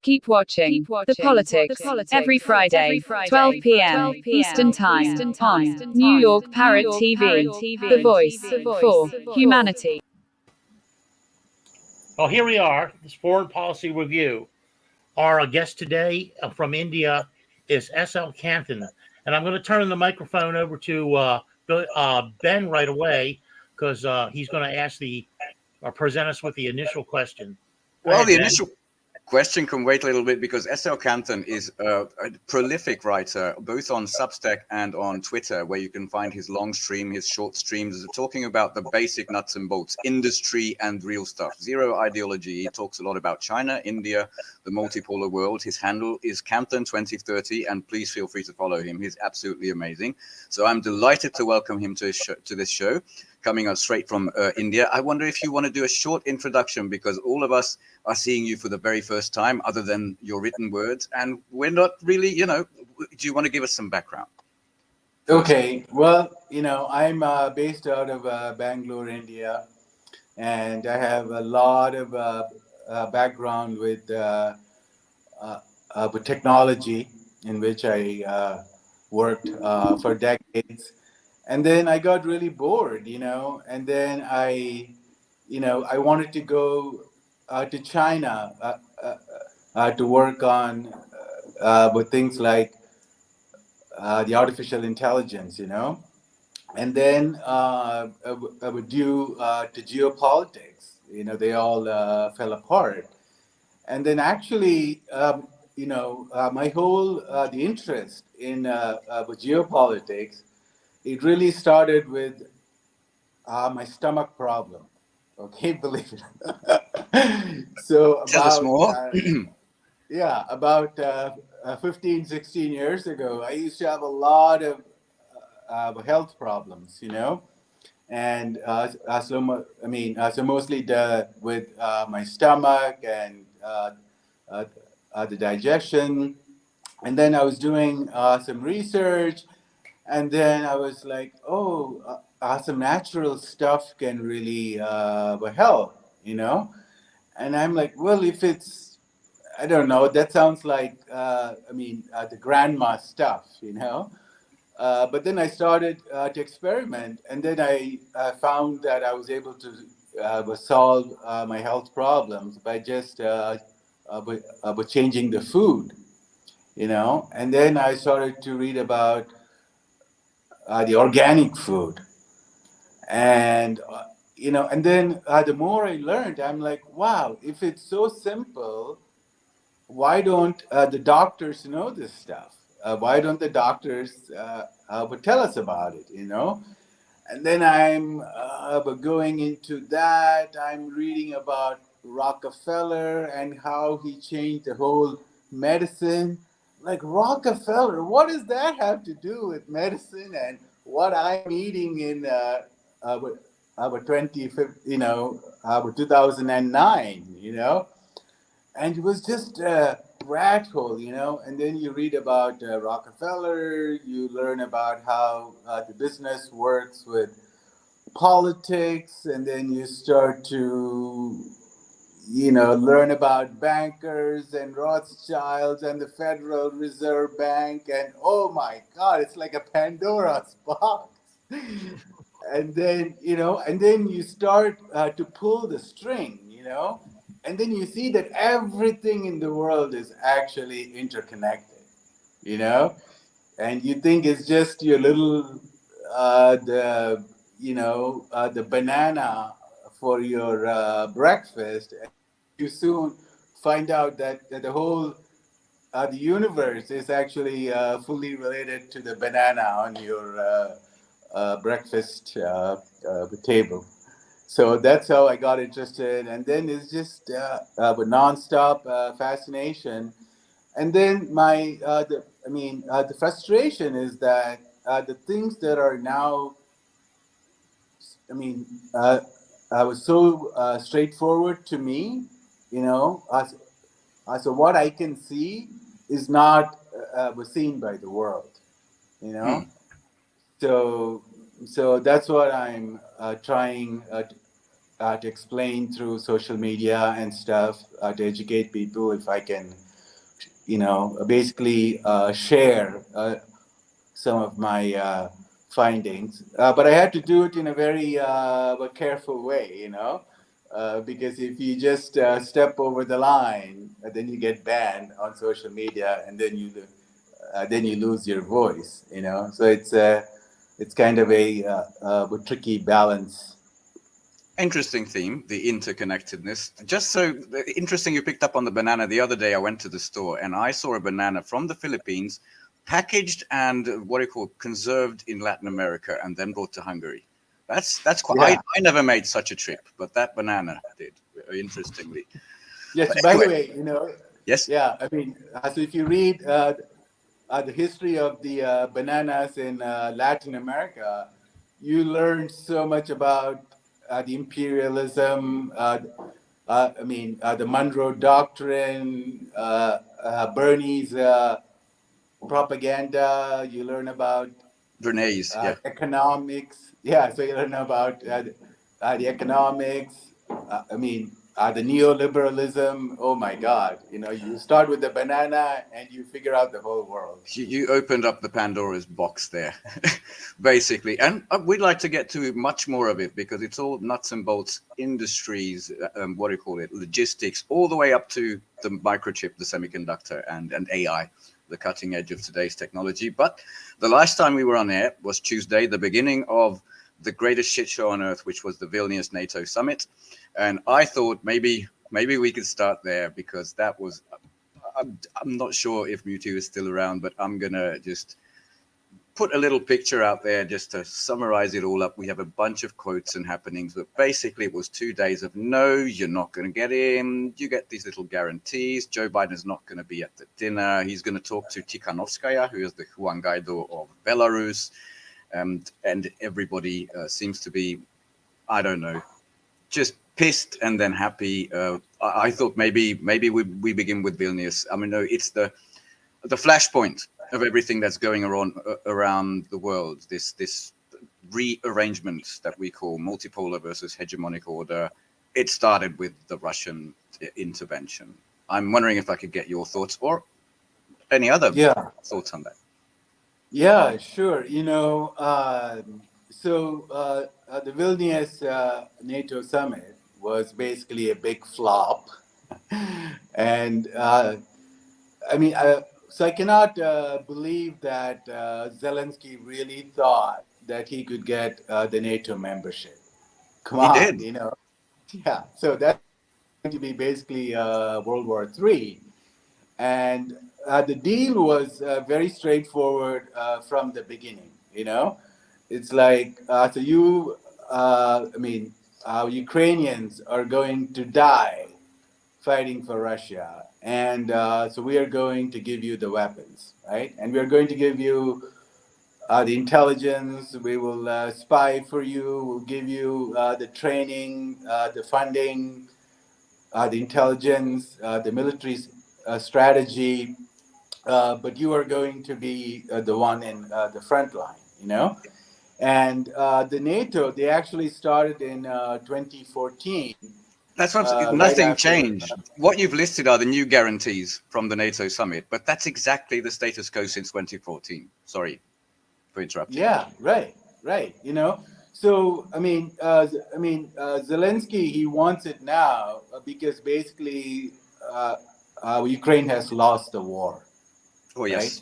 Keep watching The Politics every Friday, 12 p.m. Eastern Time on New York Parrot TV, the voice for humanity. Well, here we are, this Foreign Policy Review. Our guest today from India is S.L. Canton. And I'm going to turn the microphone over to Ben right away because he's going to ask present us with the initial question. Well, the initial question can wait a little bit because S.L. Canton is a prolific writer, both on Substack and on Twitter, where you can find his long stream, his short streams, talking about the basic nuts and bolts, industry and real stuff. Zero ideology. He talks a lot about China, India, the multipolar world. His handle is Canton2030, and please feel free to follow him. He's absolutely amazing. So I'm delighted to welcome him to this show, coming out straight from India. I wonder if you want to do a short introduction, because all of us are seeing you for the very first time, other than your written words, and we're not really, do you want to give us some background? Okay, well, I'm based out of Bangalore, India, and I have a lot of background with technology, in which I worked for decades. And then I got really bored, and then I wanted to go to China to work on with things like the artificial intelligence, and then I would do to geopolitics. They all fell apart, and then actually, my whole the interest in with geopolitics, it really started with my stomach problem. Okay, believe it. So Tell us more. About 15, 16 years ago, I used to have a lot of health problems, and so mostly with my stomach and the digestion. And then I was doing some research, and then I was like, some natural stuff can really help, And I'm like, well, if it's, I don't know, that sounds like, the grandma stuff, But then I started to experiment, and then I found that I was able to solve my health problems by just changing the food, And then I started to read about the organic food. And, and then the more I learned, I'm like, wow, if it's so simple, why don't the doctors know this stuff? Why don't the doctors tell us about it, And then I'm going into that. I'm reading about Rockefeller and how he changed the whole medicine. Like, Rockefeller, what does that have to do with medicine and what I'm eating in 2009, And it was just a rat hole, And then you read about Rockefeller, you learn about how the business works with politics, and then you start to, learn about bankers and Rothschilds and the Federal Reserve Bank, and oh my God, it's like a Pandora's box. And then, and then you start to pull the string, And then you see that everything in the world is actually interconnected, And you think it's just your little, the banana for your breakfast. And you soon find out that the whole, the universe is actually fully related to the banana on your breakfast table. So that's how I got interested, and then it's just nonstop fascination. And then the frustration is that the things that are now, was so straightforward to me, so what I can see is not was seen by the world, So that's what I'm trying to explain through social media and stuff, to educate people, if I can basically share some of my findings. But I had to do it in a very careful way, because if you just step over the line, then you get banned on social media, and then you lose your voice. So it's kind of a tricky balance. Interesting theme, the interconnectedness. Just so interesting, you picked up on the banana. The other day, I went to the store and I saw a banana from the Philippines, packaged and conserved in Latin America, and then brought to Hungary. That's quite. Yeah. I never made such a trip, but that banana did. Interestingly. Yes. But By anyway, the way, yes. yeah. I mean, so if you read the history of the bananas in Latin America, you learn so much about the imperialism. The Monroe Doctrine, Bernie's propaganda. You learn about Bernays, yeah. economics. Yeah, so you learn about the economics. The neoliberalism. Oh my God! You start with the banana and you figure out the whole world. You opened up the Pandora's box there, basically. And we'd like to get to much more of it because it's all nuts and bolts industries, logistics, all the way up to the microchip, the semiconductor, and AI, the cutting edge of today's technology. But the last time we were on air was Tuesday, the beginning of the greatest shit show on earth, which was the Vilnius NATO summit. And I thought maybe we could start there because that was... I'm not sure if MUTIU is still around, but I'm going to just put a little picture out there just to summarize it all up. We have a bunch of quotes and happenings, but basically it was 2 days of no, you're not going to get in. You get these little guarantees. Joe Biden's not going to be at the dinner. He's going to talk to Tikhanovskaya, who is the Juan Guaido of Belarus. And everybody seems to be, I don't know, just pissed and then happy. I thought maybe we begin with Vilnius. I mean, no, it's the flashpoint of everything that's going around the world. This rearrangement that we call multipolar versus hegemonic order. It started with the Russian intervention. I'm wondering if I could get your thoughts or any other thoughts on that. Yeah, sure. The Vilnius NATO summit was basically a big flop. And so I cannot believe that Zelensky really thought that he could get the NATO membership. Come on, He did. Yeah, so that's going to be basically World War III. And the deal was very straightforward from the beginning. It's like Ukrainians are going to die fighting for Russia, and so we are going to give you the weapons, right? And we are going to give you the intelligence. We will spy for you. We'll give you the training, the funding, the intelligence, the military strategy, but you are going to be the one in the front line, And the NATO, they actually started in 2014. That's what nothing changed. What you've listed are the new guarantees from the NATO summit, but that's exactly the status quo since 2014. Sorry for interrupting. Yeah, right. So Zelensky, he wants it now because basically Ukraine has lost the war. Oh yes.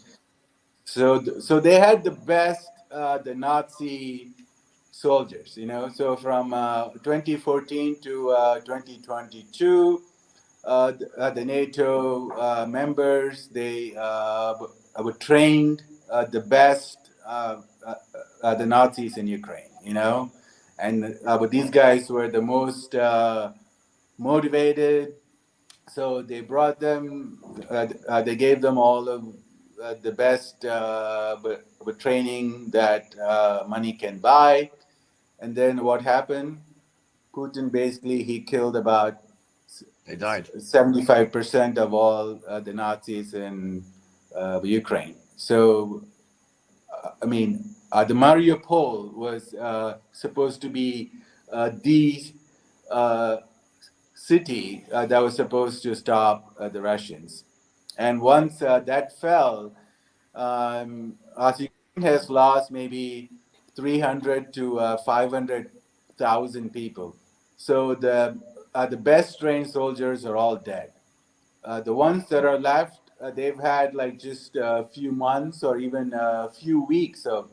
Right? So they had the best the Nazi soldiers, So from 2014 to 2022, the NATO members, they were trained the best the Nazis in Ukraine, And but these guys were the most motivated. So they brought them, they gave them all of the best training that money can buy. And then what happened? Putin basically, he killed about They died. 75% of all the Nazis in Ukraine. So, the Mariupol was supposed to be the city that was supposed to stop the Russians. And once that fell, as Ukraine has lost maybe 300 to 500,000 people. So the best trained soldiers are all dead. The ones that are left, they've had like just a few months or even a few weeks of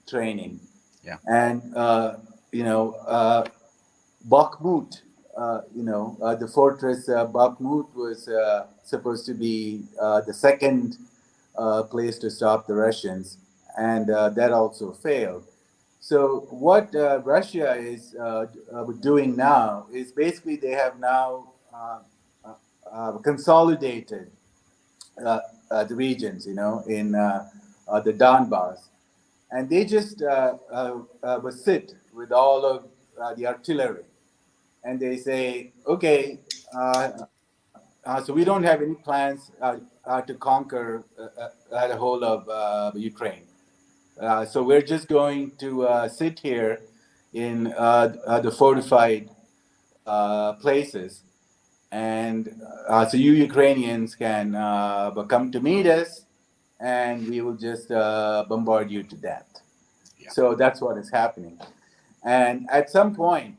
training. Yeah. And Bakhmut, the fortress Bakhmut was supposed to be the second place to stop the Russians, and that also failed. So what Russia is doing now is basically they have now consolidated the regions, in the Donbass, and they just will sit with all of the artillery, and they say, okay, so we don't have any plans to conquer the whole of Ukraine. So we're just going to sit here in the fortified places, and so you Ukrainians can come to meet us, and we will just bombard you to death. Yeah. So that's what is happening. And at some point,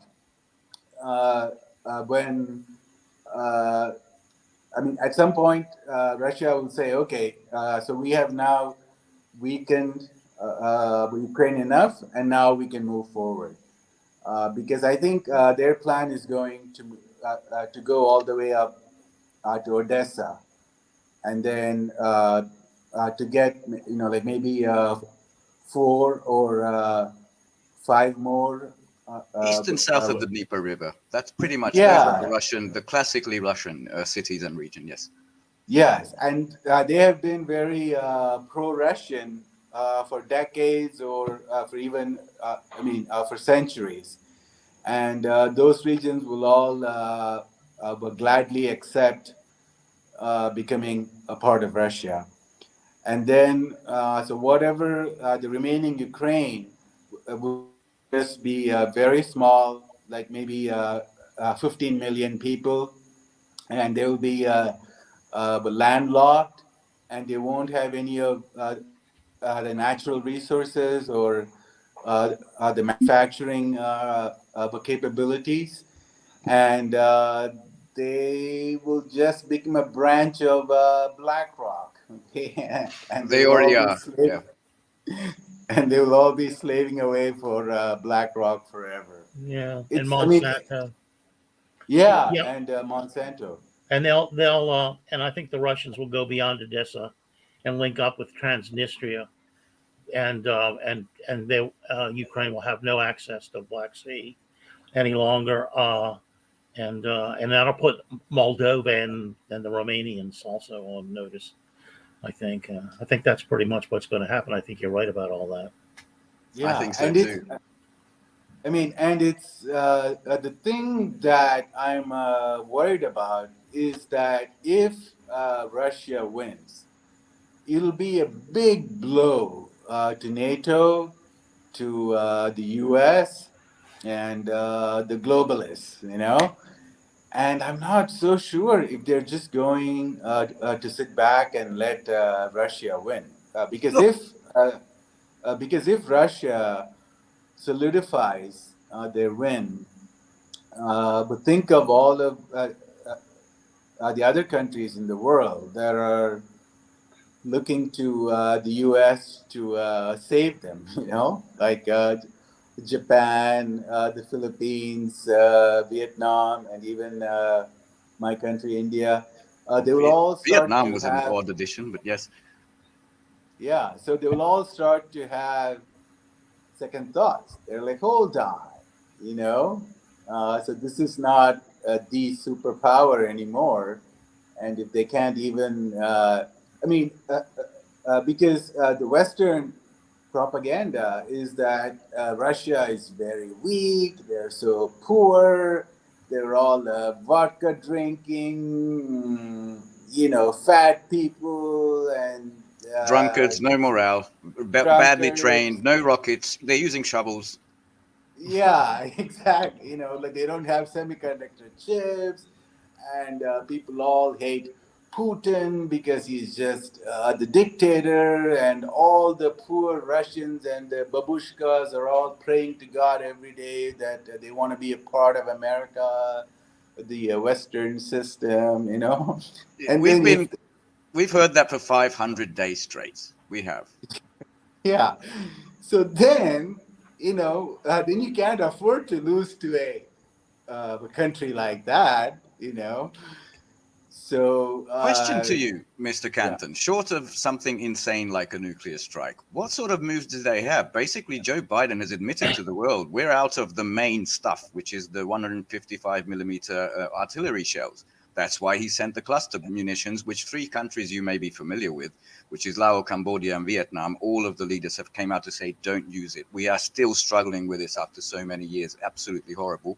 when at some point, Russia will say, okay, so we have now weakened Ukraine enough, and now we can move forward. Because I think their plan is going to go all the way up to Odessa, and then to get like maybe 4 or 5 more. East and south of the Dnieper River. That's pretty much Yeah. the classically Russian cities and region. Yes. Yes, and they have been very pro-Russian for decades, or for even, for centuries. And those regions will all will gladly accept becoming a part of Russia. And then, so whatever the remaining Ukraine will just be very small, like maybe 15 million people, and they will be landlocked, and they won't have any of the natural resources or the manufacturing capabilities, and they will just become a branch of BlackRock. Okay, and they They will all already be are. Yeah. and they will all be slaving away for BlackRock forever. Yeah, and It's, I mean, Monsanto. yeah, Yep, and Monsanto. and they'll and I think the Russians will go beyond Odessa and link up with Transnistria, and they Ukraine will have no access to Black Sea any longer, and that'll put Moldova and the Romanians also on notice. I think that's pretty much what's going to happen. I think you're right about all that. I Yeah, think so and it's, too. and it's the thing that I'm worried about is that if Russia wins, it'll be a big blow to NATO, to the US, and the globalists, And I'm not so sure if they're just going to sit back and let Russia win, Look, because if Russia solidifies their win, but think of all of the other countries in the world that are looking to the U.S. to save them. Like Japan, the Philippines, Vietnam, and even my country, India. They will all start Vietnam to was an have, odd addition, but yes. yeah. So they will all start to have second thoughts. They're like, hold on, you know. So this is not the superpower anymore, and if they can't even, because the Western propaganda is that Russia is very weak. They're so poor. They're all vodka drinking, fat people and Drunkards, no morale, badly drunkards. trained, no rockets. They're using shovels. Yeah, exactly. Like they don't have semiconductor chips, and people all hate Putin because he's just the dictator, and all the poor Russians and the babushkas are all praying to God every day that they want to be a part of America, the Western system, you know. And then we've heard that for 500 days straight. We have. yeah. So then, you know, then you can't afford to lose to a country like that, you know. So Question to you, Mr. yeah. Canton. Short of something insane like a nuclear strike, what sort of moves do they have? Basically, Joe Biden has admitted to the world we're out of the main stuff, which is the 155 millimeter artillery shells. That's why he sent the cluster munitions, which 3 countries you may be familiar with, which is Laos, Cambodia, and Vietnam. All of the leaders have came out to say, don't use it. We are still struggling with this after so many years. Absolutely horrible.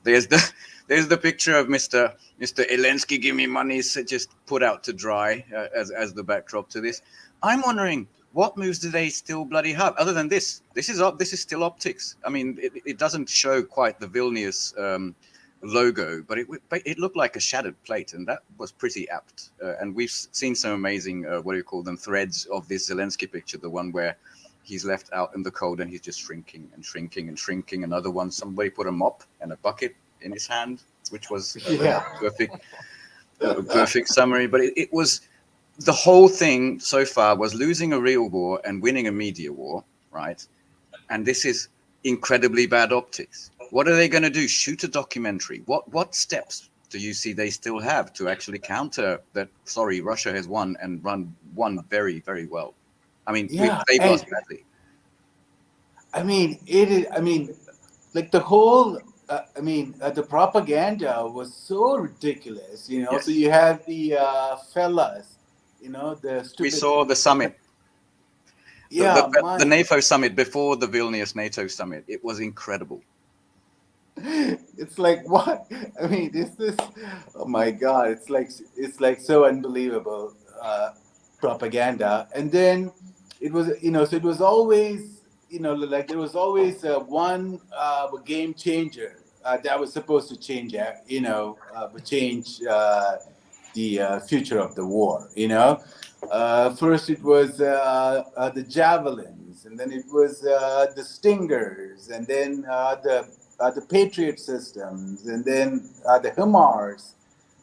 There's the picture of Mr. Zelensky, give me money, just put out to dry as the backdrop to this. I'm wondering, what moves do they still bloody have other than this? This is still optics. I mean, it doesn't show quite the Vilnius logo, but it looked like a shattered plate, and that was pretty apt. And we've seen some amazing, what do you call them, threads of this Zelensky picture, the one where he's left out in the cold and he's just shrinking and shrinking and shrinking. Another one, somebody put a mop and a bucket in his hand, which was a perfect summary. But it was, the whole thing so far was losing a real war and winning a media war, right? And this is incredibly bad optics. What are they going to do? Shoot a documentary? What steps do you see they still have to actually counter that? Sorry, Russia has won and won very, very well. I mean, they've lost badly. I mean, it is. I mean, like the whole. The propaganda was so ridiculous, you know. Yes. So you have the fellas, you know, the stupid. We saw the summit. Yeah, the NATO summit before the Vilnius NATO summit. It was incredible. It's like, what? I mean, is this? Oh my God! It's like so unbelievable propaganda. And then it was, you know, so it was always, you know, like there was always one game changer that was supposed to change, change the future of the war. You know, first it was the javelins, and then it was the stingers, and then the Patriot systems, and then the HIMARS,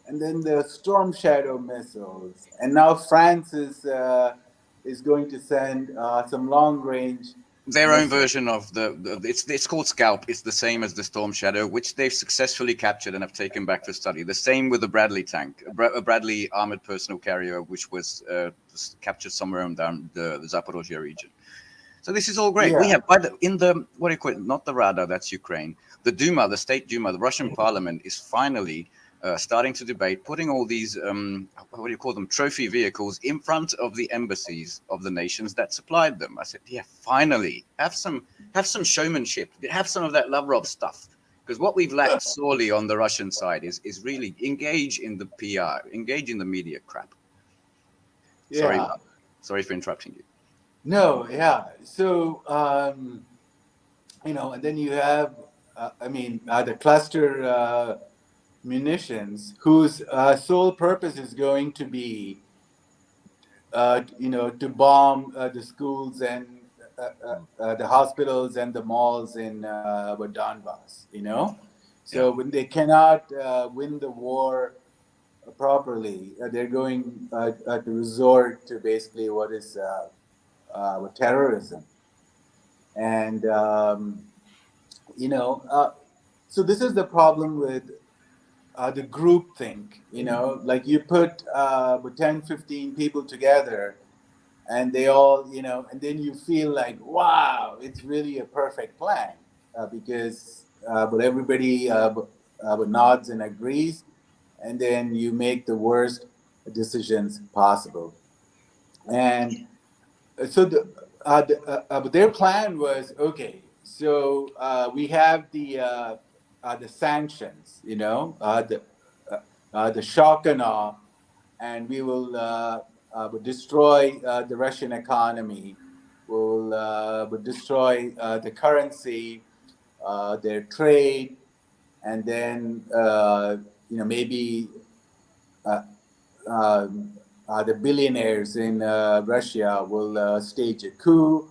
and then the Storm Shadow missiles, and now France is going to send some long range. Their own version of it's called Scalp. It's the same as the Storm Shadow, which they've successfully captured and have taken back for study. The same with the Bradley tank, a Bradley armored personnel carrier, which was captured somewhere down the Zaporozhye region. So this is all great. Yeah. We have in the, what do you call it? Not the Rada, that's Ukraine. The Duma, the State Duma, the Russian Parliament is finally starting to debate putting all these, what do you call them, trophy vehicles in front of the embassies of the nations that supplied them. I said, yeah, finally, have some showmanship, have some of that Lavrov stuff. Because what we've lacked sorely on the Russian side is really engage in the PR, engage in the media crap. Yeah. Sorry for interrupting you. No, yeah. So, you know, and then you have, the cluster munitions, whose sole purpose is going to be, to bomb the schools and the hospitals and the malls in Donbass, you know. So when they cannot win the war properly, they're going to resort to basically what is with terrorism. And, so this is the problem with the group think, you know, like you put 10, 15 people together and they all, you know, and then you feel like, wow, it's really a perfect plan because but everybody nods and agrees, and then you make the worst decisions possible. And so but their plan was, okay, so we have the sanctions, you know, the shock and awe, and we will destroy the Russian economy. Will destroy the currency, their trade, and then maybe the billionaires in Russia will stage a coup,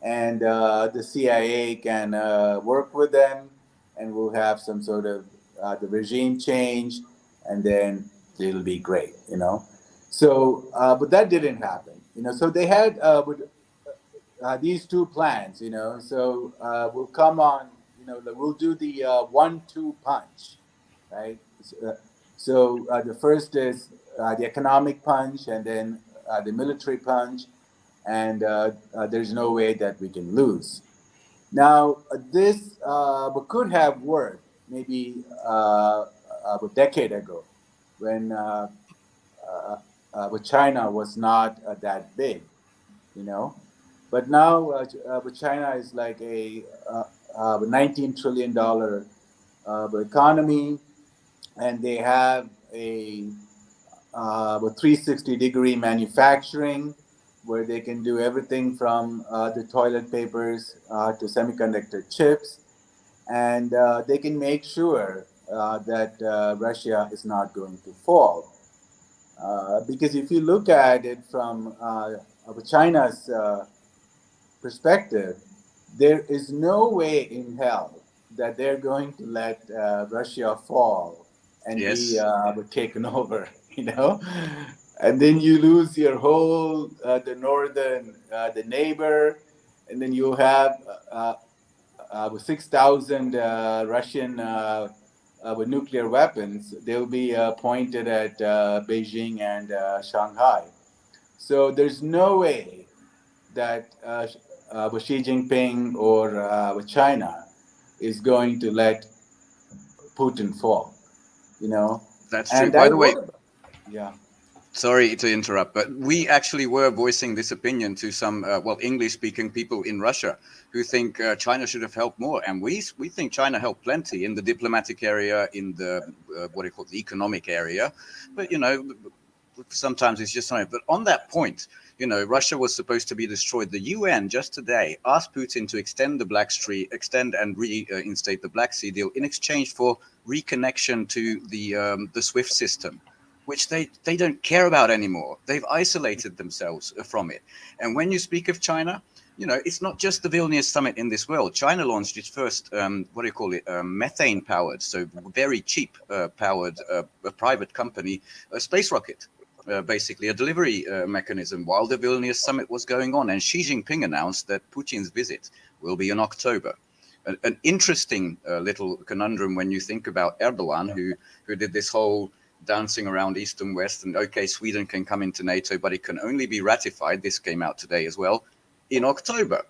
and the CIA can work with them, and we'll have some sort of the regime change, and then it'll be great, you know. So, but that didn't happen, you know. So they had these two plans, you know. So we'll come on, you know, we'll do the 1-2 punch, right? So the first is the economic punch, and then the military punch, and there's no way that we can lose. Now, this could have worked maybe a decade ago when China was not that big, you know. But now, China is like a $19 trillion economy, and they have a 360-degree manufacturing, where they can do everything from the toilet papers to semiconductor chips, and they can make sure that Russia is not going to fall. Because if you look at it from China's perspective, there is no way in hell that they're going to let Russia fall and be taken over, you know. And then you lose your whole the northern the neighbor, and then you have 6,000 Russian with nuclear weapons. They'll be pointed at Beijing and Shanghai. So there's no way that with Xi Jinping or with China is going to let Putin fall, you know. That's true. And By the way, yeah. Sorry to interrupt, but we actually were voicing this opinion to some, English-speaking people in Russia who think China should have helped more. And we think China helped plenty in the diplomatic area, in the, the economic area. But, you know, sometimes it's just something. But on that point, you know, Russia was supposed to be destroyed. The UN just today asked Putin to extend and reinstate the Black Sea deal in exchange for reconnection to the SWIFT system, which they don't care about anymore. They've isolated themselves from it. And when you speak of China, you know, it's not just the Vilnius summit in this world. China launched its first, methane powered, so very cheap powered a private company, a space rocket. Basically a delivery mechanism while the Vilnius summit was going on. And Xi Jinping announced that Putin's visit will be in October. An interesting little conundrum when you think about Erdogan, who did this whole dancing around East and West, and okay, Sweden can come into NATO, but it can only be ratified, this came out today as well, in October.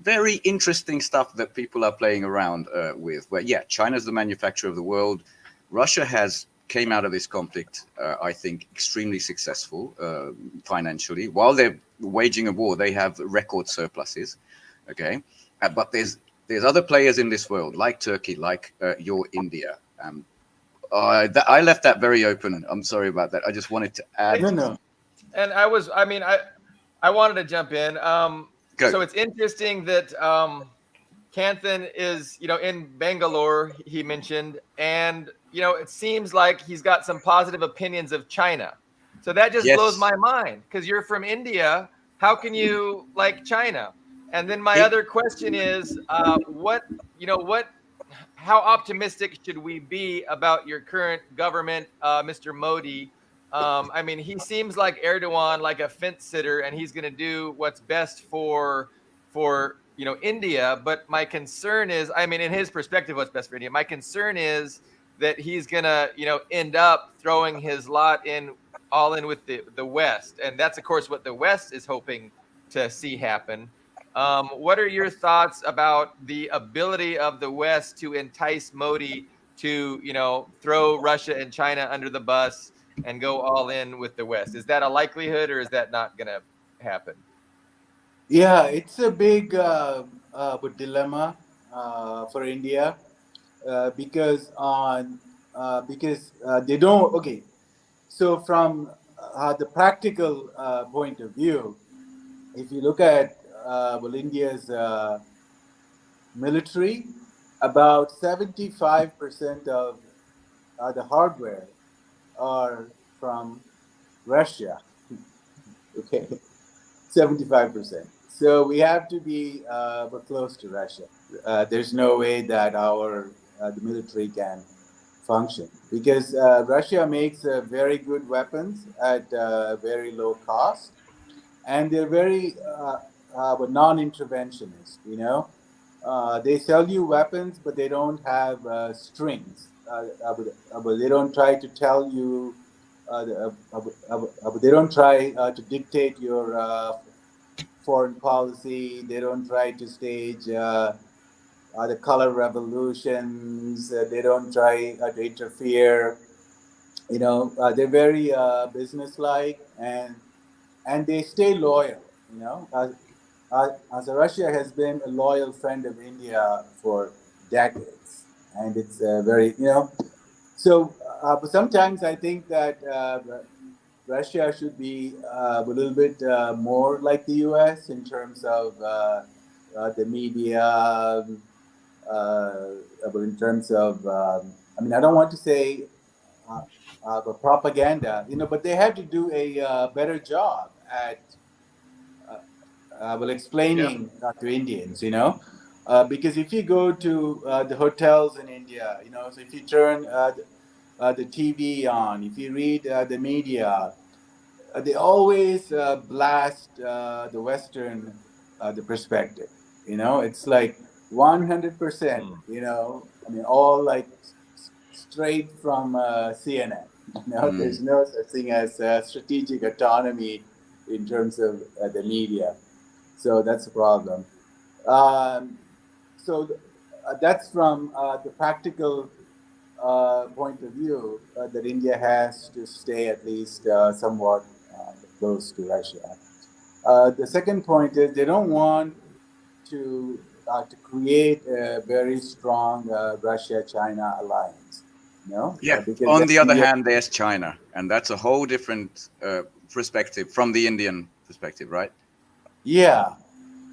Very interesting stuff that people are playing around with. But yeah, China's the manufacturer of the world. Russia came out of this conflict, I think, extremely successful financially. While they're waging a war, they have record surpluses. Okay, but there's other players in this world, like Turkey, like your India. I left that very open. I'm sorry about that. I just wanted to add. No. And I wanted to jump in. So it's interesting that Kanthan is, you know, in Bangalore, he mentioned, and, you know, it seems like he's got some positive opinions of China. So that just blows my mind, because you're from India. How can you like China? And then my other question is, how optimistic should we be about your current government, Mr. Modi? I mean, he seems like Erdogan, like a fence sitter, and he's going to do what's best for India. But my concern is, I mean, in his perspective, what's best for India. My concern is that he's going to, end up throwing his lot all in with the West, and that's of course what the West is hoping to see happen. What are your thoughts about the ability of the West to entice Modi to, throw Russia and China under the bus and go all in with the West? Is that a likelihood, or is that not going to happen? Yeah, it's a big dilemma for India because they don't. Okay, so from the practical point of view, if you look at India's military, about 75% of the hardware are from Russia. Okay, 75%. So we have to be close to Russia. There's no way that the military can function because Russia makes very good weapons at very low cost, and they're very non-interventionist. They sell you weapons, but they don't have strings. But they don't try to tell you. They don't try to dictate your foreign policy. They don't try to stage the color revolutions. They don't try to interfere. They're very businesslike, and they stay loyal. As Russia has been a loyal friend of India for decades, and it's very So, but sometimes I think that Russia should be a little bit more like the U.S. in terms of the media, but in terms of, I mean, I don't want to say the propaganda, but they have to do a better job at explaining to Indians, because if you go to the hotels in India, so if you turn the TV on, if you read the media, they always blast the Western the perspective. It's like 100%. I mean, all like straight from CNN. There's no such thing as strategic autonomy in terms of the media. So that's a problem. That's from the practical point of view that India has to stay at least somewhat close to Russia. The second point is they don't want to create a very strong Russia-China alliance. Yeah. Because On the other India, hand, there's China, and that's a whole different perspective from the Indian perspective, right? yeah.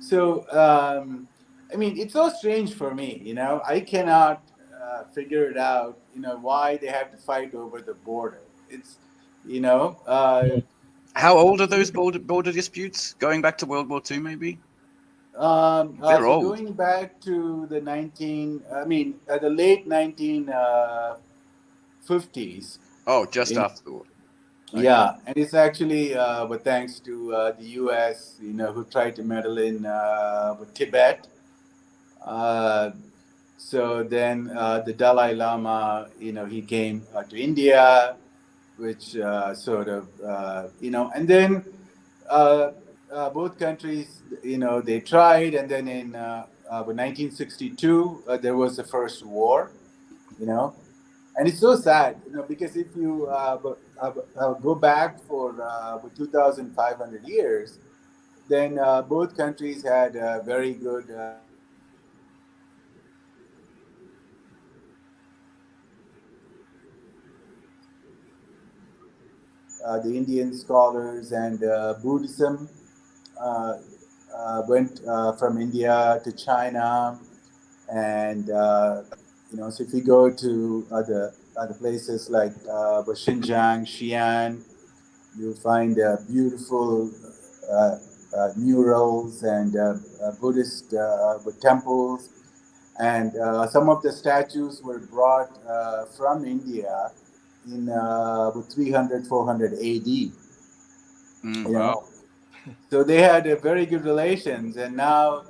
So I mean, it's so strange for me. I cannot figure it out. Why they have to fight over the border. It's How old are those border disputes? Going back to World War II, maybe? They're so old. going back to the the late 1950s. Oh, just after the war. Yeah, and it's actually, but thanks to the U.S., who tried to meddle in with Tibet. So then the Dalai Lama, he came to India, which sort of, and then both countries, they tried, and then in 1962, there was the first war, and it's so sad, because if you go back for 2,500 years, then both countries had very good the Indian scholars and Buddhism went from India to China, and so if you go to other places like Xinjiang, Xi'an, you'll find beautiful murals and Buddhist temples, and some of the statues were brought from India in 300, 400 AD. Wow. So they had very good relations, and now,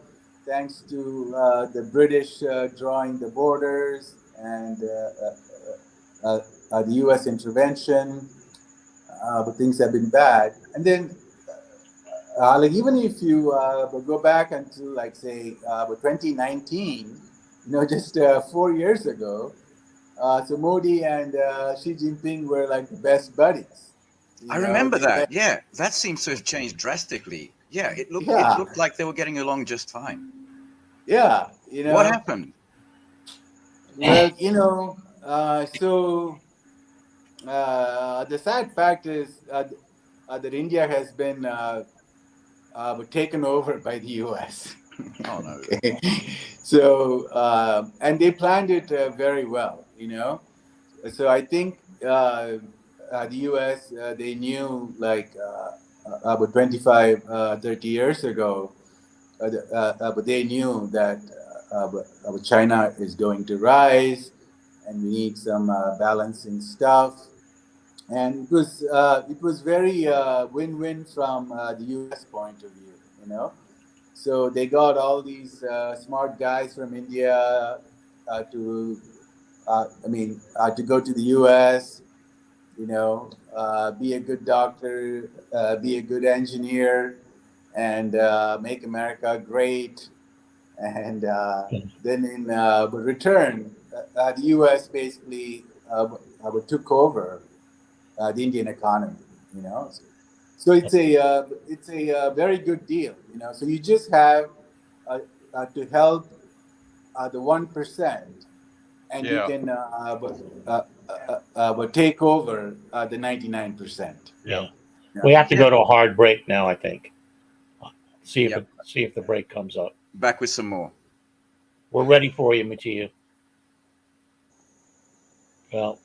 thanks to the British drawing the borders and the U.S. intervention, but things have been bad. And then, like even if you go back until like say 2019, just 4 years ago, so Modi and Xi Jinping were like the best buddies. I remember that. Yeah, that seems to have changed drastically. Yeah, it looked like they were getting along just fine. Yeah, What happened? Well, so the sad fact is that India has been taken over by the U.S. Oh no! Okay. So and they planned it very well, So I think the U.S. They knew like about 25, 30 years ago, but they knew that China is going to rise, and we need some balancing stuff. And it was very win-win from the U.S. point of view, you know. So they got all these smart guys from India to go to the U.S., you know, be a good doctor, be a good engineer, and make America great. And then in return, the U.S. basically took over the Indian economy, you know. So it's a very good deal, you know. So you just have to help the 1%, and you can take over the 99%. Yeah. We have to go to a hard break now, I think. See if the break comes up. Back with some more. We're ready for you, MUTIU. Well,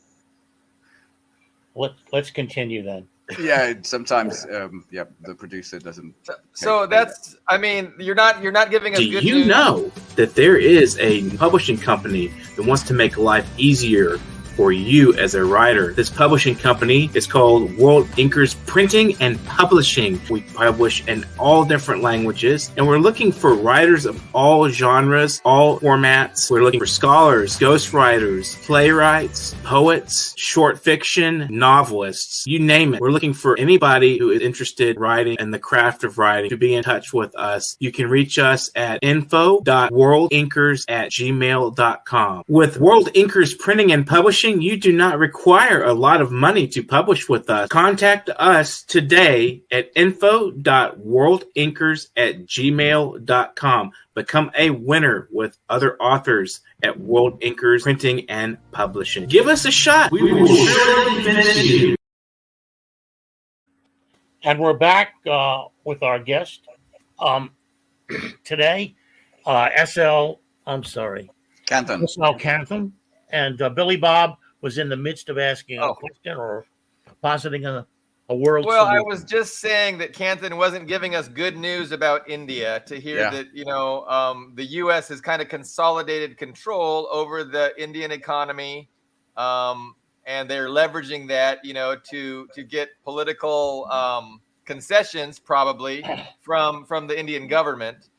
let's continue then. Yeah, sometimes the producer doesn't. So that's, I mean, you're not giving us Do good you news. know that there is a publishing company that wants to make life easier for you as a writer? This publishing company is called World Inkers Printing and Publishing. We publish in all different languages, and we're looking for writers of all genres, all formats. We're looking for scholars, ghostwriters, playwrights, poets, short fiction, novelists, you name it. We're looking for anybody who is interested in writing and the craft of writing to be in touch with us. You can reach us at info.worldinkers@gmail.com. With World Inkers Printing and Publishing, you do not require a lot of money to publish with us. Contact us today at info.worldinkers@gmail.com. Become a winner with other authors at World Inkers Printing and Publishing. Give us a shot. We will surely finish you. And we're back with our guest today, SL Cantham. And Billy Bob was in the midst of asking a question or positing a world Well, solution. I was just saying that Canton wasn't giving us good news about India, to hear that, you know, the U.S. has kind of consolidated control over the Indian economy, and they're leveraging that, you know, to get political concessions probably from the Indian government.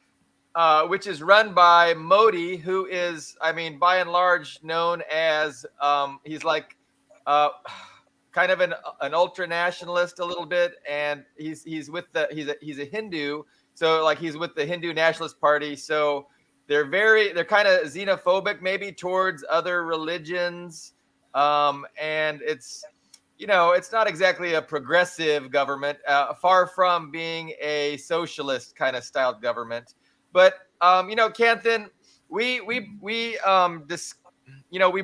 Which is run by Modi, who is, I mean, by and large known as, he's like kind of an ultra nationalist a little bit, and he's a Hindu, so like he's with the Hindu Nationalist Party. So they're kind of xenophobic maybe towards other religions, and it's, you know, it's not exactly a progressive government, far from being a socialist kind of styled government. But you know, Canton, we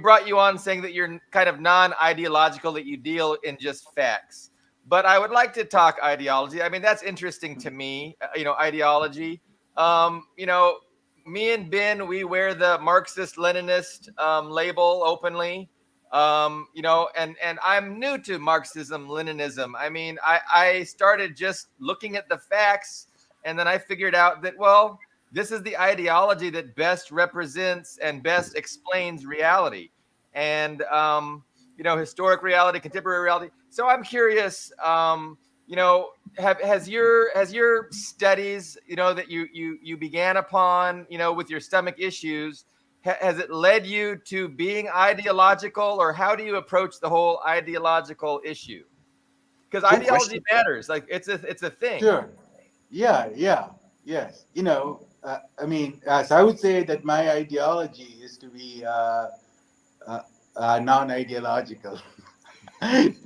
brought you on saying that you're kind of non-ideological, that you deal in just facts. But I would like to talk ideology. I mean, that's interesting to me. You know, ideology. You know, me and Ben, we wear the Marxist-Leninist label openly. You know, and I'm new to Marxism-Leninism. I mean, I started just looking at the facts, and then I figured out that, well, this is the ideology that best represents and best explains reality, and you know, historic reality, contemporary reality. So I'm curious, you know, has your studies, you know, that you began upon, you know, with your stomach issues, has it led you to being ideological, or how do you approach the whole ideological issue? Because ideology matters, like it's a thing. Sure. Yeah. Yes. You know. I mean, so I would say that my ideology is to be non-ideological.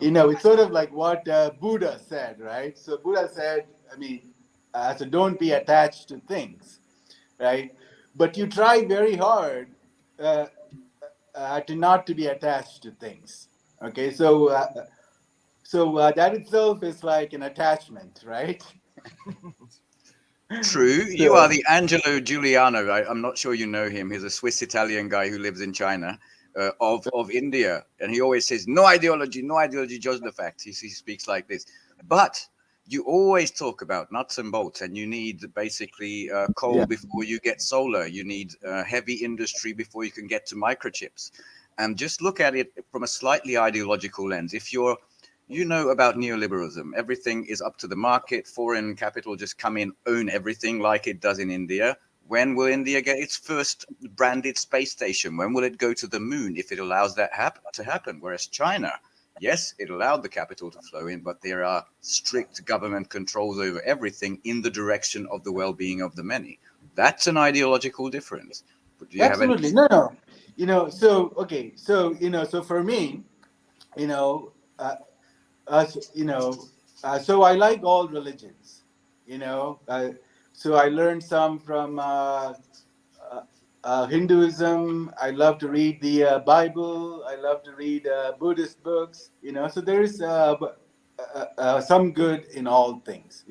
You know, it's sort of like what Buddha said, right? So Buddha said, I mean, so don't be attached to things, right? But you try very hard to not to be attached to things. Okay, so that itself is like an attachment, right? True. You are the Angelo Giuliano. I'm not sure you know him. He's a Swiss-Italian guy who lives in China. of India, and he always says no ideology, just the facts. He speaks like this, but you always talk about nuts and bolts, and you need basically coal before you get solar. You need heavy industry before you can get to microchips. And just look at it from a slightly ideological lens. If you're, you know about neoliberalism, everything is up to the market. Foreign capital just come in, own everything like it does in India. When will India get its first branded space station? When will it go to the moon if it allows that to happen? Whereas China, yes, it allowed the capital to flow in, but there are strict government controls over everything in the direction of the well-being of the many. That's an ideological difference. But do you Absolutely. have any... No. So for me, so I like all religions, so I learned some from Hinduism. I love to read the Bible. I love to read Buddhist books, so there is some good in all things,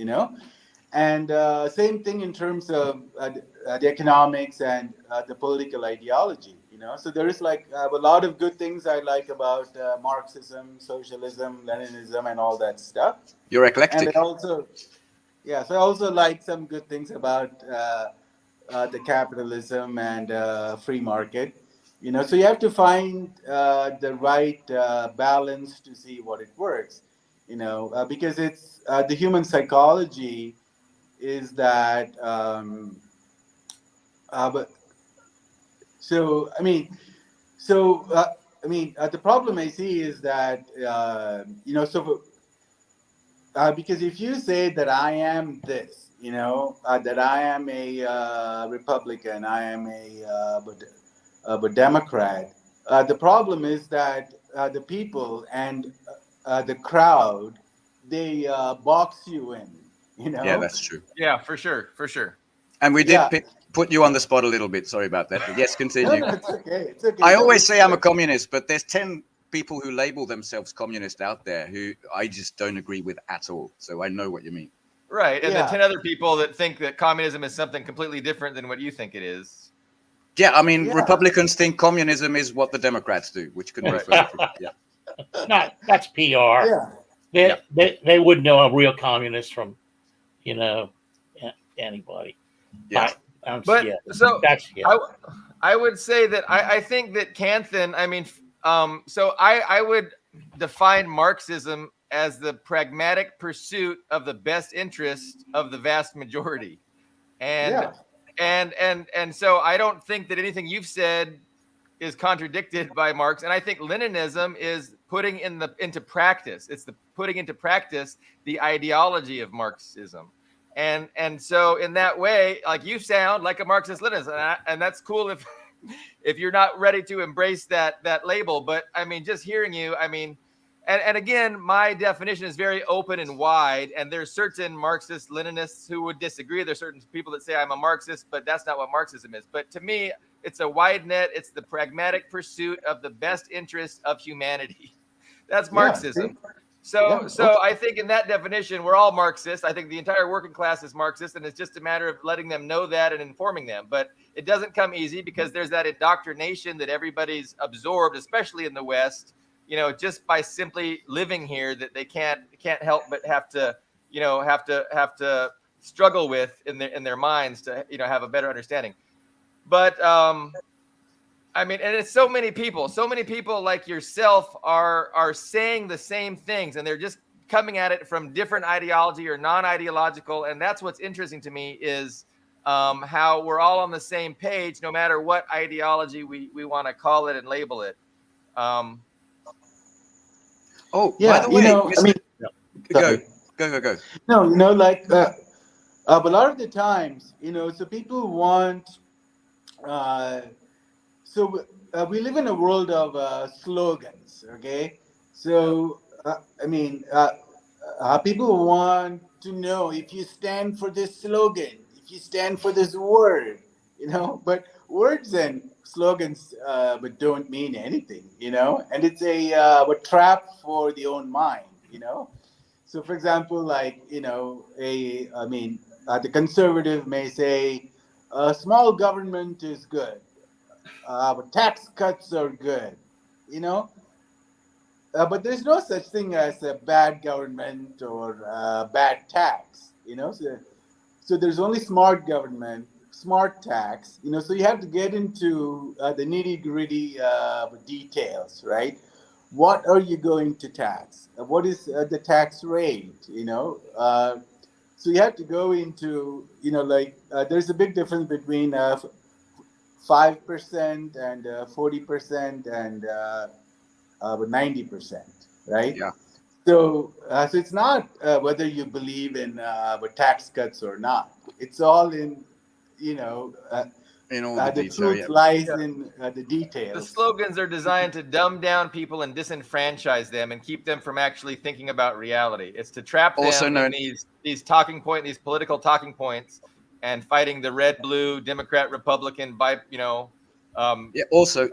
and same thing in terms of the economics and the political ideology, so there is like a lot of good things I like about Marxism, socialism, Leninism, and all that stuff. You're eclectic. And so I also like some good things about the capitalism and free market, so you have to find the right balance to see what it works, because it's the human psychology is that the problem I see is that because if you say that I am this, that I am a Republican, I am a Democrat, the problem is that the people and the crowd, they box you in. Yeah, that's true. Yeah, for sure. And we did put you on the spot a little bit. Sorry about that. But yes, continue. No, it's okay. It's okay. I always say I'm a communist, but there's 10 people who label themselves communist out there who I just don't agree with at all. So I know what you mean. Right. And the 10 other people that think that communism is something completely different than what you think it is. Yeah, I mean, Republicans think communism is what the Democrats do, which can refer to, That's PR. Yeah. They wouldn't know a real communist from, anybody. Yeah. I would say that I think that Canthan, so I would define Marxism as the pragmatic pursuit of the best interest of the vast majority. And so I don't think that anything you've said is contradicted by Marx. And I think Leninism is putting into practice. It's the putting into practice the ideology of Marxism. And so in that way, like, you sound like a Marxist-Leninist, and that's cool if you're not ready to embrace that label. But just hearing you, and again, my definition is very open and wide, and there's certain Marxist-Leninists who would disagree. There's certain people that say I'm a Marxist, but that's not what Marxism is. But to me, it's a wide net. It's the pragmatic pursuit of the best interest of humanity. That's Marxism. So I think in that definition, we're all Marxists. I think the entire working class is Marxist, and it's just a matter of letting them know that and informing them. But it doesn't come easy, because there's that indoctrination that everybody's absorbed, especially in the West, just by simply living here, that they can't help but have to struggle with in their minds to have a better understanding. But and it's so many people like yourself are saying the same things, and they're just coming at it from different ideology or non-ideological. And that's what's interesting to me, is how we're all on the same page, no matter what ideology we want to call it and label it. By the way, go. No, but a lot of the times, so people want. We live in a world of slogans, okay? So, people want to know if you stand for this slogan, if you stand for this word, but words and slogans but don't mean anything, and it's a trap for the own mind, So, for example, the conservative may say, small government is good. but tax cuts are good, you know. But there's no such thing as a bad government or bad tax, you know. So there's only smart government, smart tax, you know. So you have to get into the nitty gritty details, right? What are you going to tax? What is the tax rate? You know, so you have to go into, you know, like there's a big difference between 5% and 40% and 90%, right? Yeah. So it's not whether you believe in tax cuts or not. It's all in, you know, In all the the detail, truth yeah. lies Yeah. in the The details. slogans are designed to dumb down people and disenfranchise them and keep them from actually thinking about reality. It's to trap Also them known- in these these political talking points, and fighting the red, blue, Democrat, Republican, Yeah, also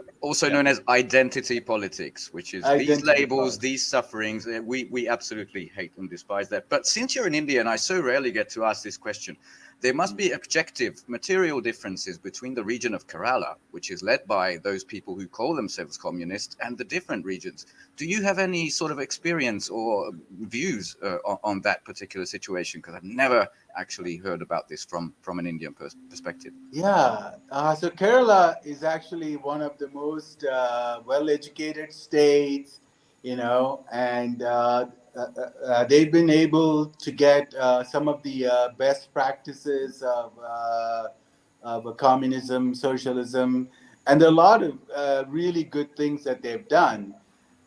Yeah. known as identity politics, which is these Identity labels, politics. these sufferings. We absolutely hate and despise that. But since you're in India, and I so rarely get to ask this question, there must be objective material differences between the region of Kerala, which is led by those people who call themselves communist, and the different regions. Do you have any sort of experience or views on that particular situation? Because I've never actually heard about this from an Indian perspective. Yeah, so Kerala is actually one of the most well-educated states, you know, and they've been able to get some of the best practices of communism, socialism, and there are a lot of really good things that they've done.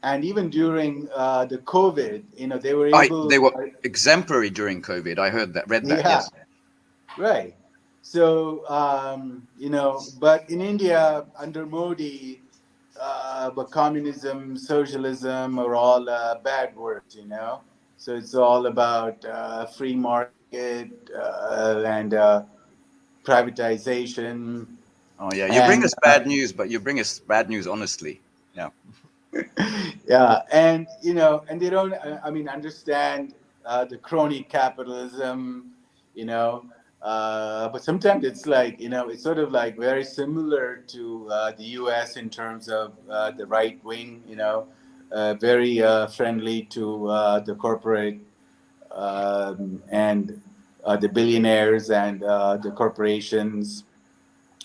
And even during the COVID, you know, they were able. They were exemplary during COVID. I read that. Yeah, Yes. right. So, you know, but in India, under Modi, but communism, socialism are all bad words, you know. So it's all about free market and privatization. Oh yeah, you bring And us bad news, but you bring us bad news honestly. Yeah. yeah, and you know, and they don't, I mean, understand the crony capitalism, you know. But sometimes it's like, you know, it's sort of like very similar to the U.S. in terms of the right wing, you know, very friendly to the corporate and the billionaires and the corporations,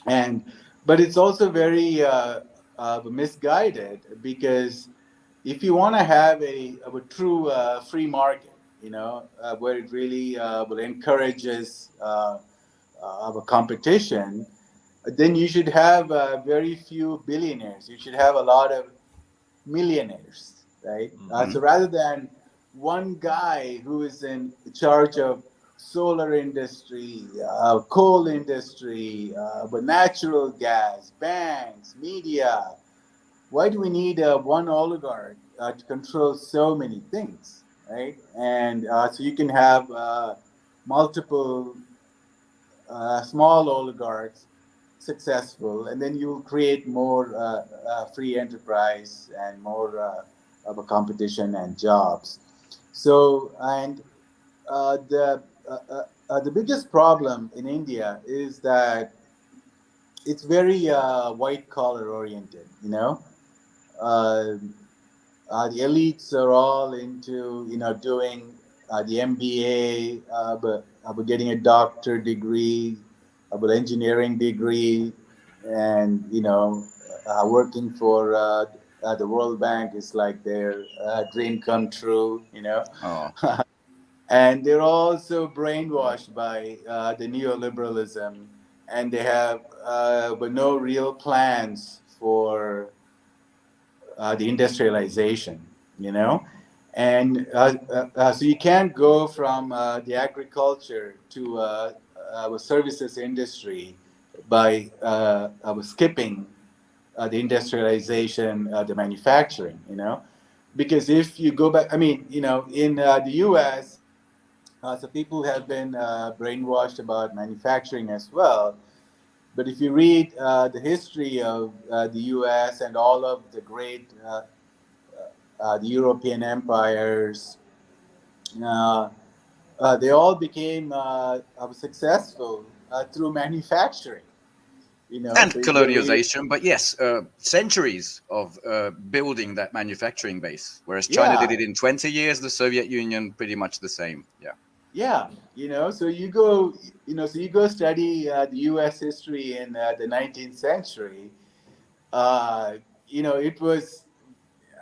and but it's also very misguided, because if you want to have a true free market, you know, where it really will encourages a competition, then you should have very few billionaires. You should have a lot of millionaires, right? So rather than one guy who is in charge of solar industry, coal industry, but natural gas, banks, media, why do we need one oligarch to control so many things, right? And so you can have multiple small oligarchs successful, and then you will create more free enterprise and more of a competition and jobs. So, and the biggest problem in India is that it's very white collar oriented. You know, uh, the elites are all into, you know, doing the MBA, but getting a doctor degree, but engineering degree, and you know, working for the World Bank is like their dream come true. You know, Oh. and they're also brainwashed by the neoliberalism, and they have but no real plans for the industrialization, you know. And so you can't go from the agriculture to services industry by skipping the industrialization, the manufacturing, you know. Because if you go back, I mean, you know, in the US, so people have been brainwashed about manufacturing as well. But if you read the history of the US and all of the great the European empires, uh, they all became successful through manufacturing. you know, And so colonialization, but yes, centuries of building that manufacturing base. Whereas China did it in 20 years, the Soviet Union pretty much the same. Yeah. Yeah, you know, so you go, you know, so you go study the U.S. history in the 19th century. You know, it was,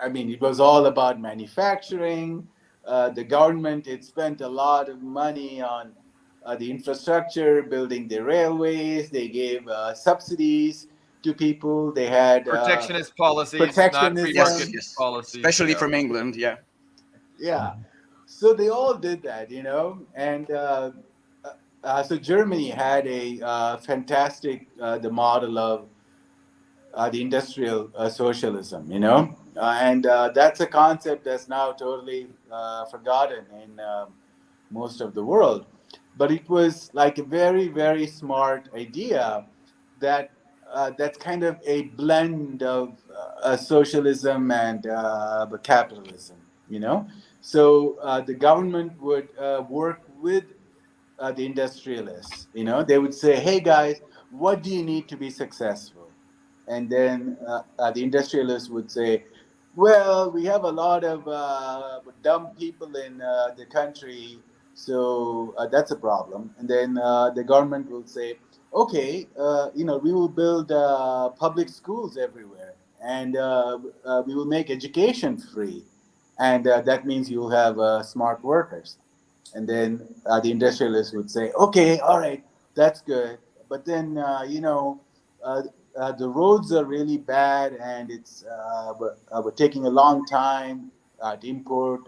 I mean, it was all about manufacturing. The government, it spent a lot of money on the infrastructure, building the railways. They gave subsidies to people. They had Protectionist policies, not free Yes, market protectionism. yes. policies. Especially Yeah. from England. Yeah. Yeah. So they all did that, you know, and so Germany had a fantastic the model of the industrial socialism, you know, and that's a concept that's now totally forgotten in most of the world. But it was like a very, very smart idea that that's kind of a blend of socialism and capitalism, you know. So the government would work with the industrialists, you know, they would say, hey guys, what do you need to be successful? And then the industrialists would say, well, we have a lot of dumb people in the country, so that's a problem. And then the government will say, okay, you know, we will build public schools everywhere, and we will make education free. And that means you'll have smart workers. And then the industrialists would say, okay, all right, that's good. But then, you know, the roads are really bad, and we're taking a long time to import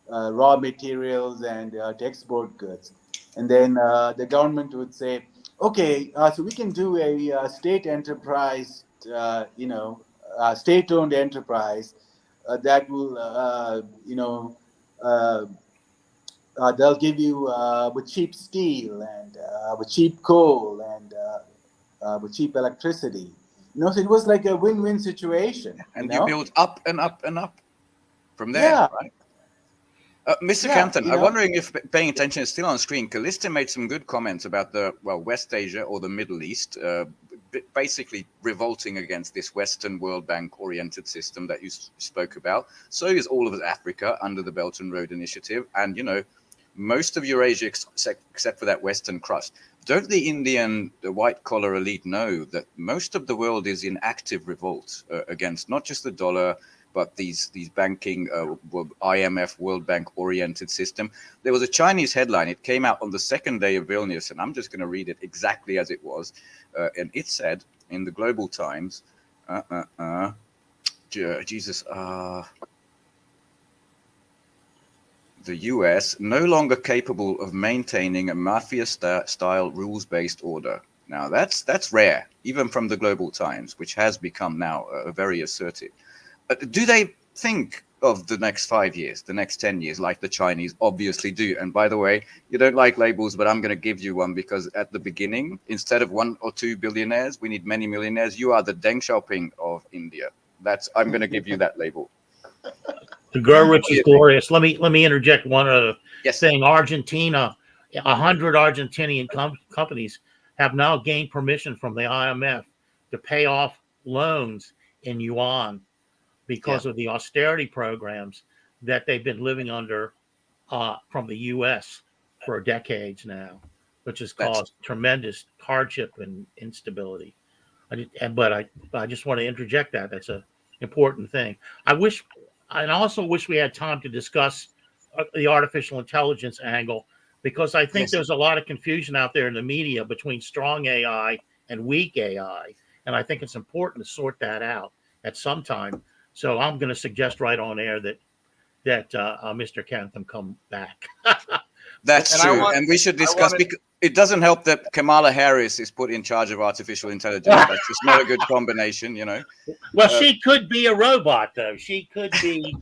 raw materials and to export goods. And then the government would say, okay, so we can do a state enterprise, you know, state-owned enterprise that will, you know, uh, they'll give you with cheap steel and with cheap coal and with cheap electricity. You know, so it was like a win-win situation. And You you know, build up and up and up from there, yeah, right? Mr. yeah. Canton, You I'm know, wondering if paying attention is still on screen. Callista made some good comments about the, well, West Asia or the Middle East, basically revolting against this Western World Bank oriented system that you spoke about. So is all of Africa under the Belt and Road Initiative. And, you know, most of Eurasia, except for that Western crust. Don't the white collar elite know that most of the world is in active revolt against not just the dollar, but these banking IMF World Bank oriented system? There was a Chinese headline. It came out on the second day of Vilnius, and I'm just going to read it exactly as it was. And it said in the Global Times, the US no longer capable of maintaining a mafia-style rules-based order. Now that's rare, even from the Global Times, which has become now very assertive. Do they think of the next 5 years, the next 10 years, like the Chinese obviously do? And by the way, you don't like labels, but I'm going to give you one, because at the beginning, instead of 1 or 2 billionaires, we need many millionaires. You are the Deng Xiaoping of India. I'm going to give you that label. The girl rich is glorious. Let me interject one other Yes. thing. Argentina, 100 Argentinian companies have now gained permission from the IMF to pay off loans in yuan because of the austerity programs that they've been living under from the U.S. for decades now, which has caused tremendous hardship and instability. But I just want to interject that. That's an important thing. I also wish we had time to discuss the artificial intelligence angle, because I think there's a lot of confusion out there in the media between strong AI and weak AI. And I think it's important to sort that out at some time. So I'm going to suggest right on air that Mr. Cantham come back. That's true. And we should discuss, because it doesn't help that Kamala Harris is put in charge of artificial intelligence. That's just not a good combination, you know. Well, she could be a robot, though. She could be.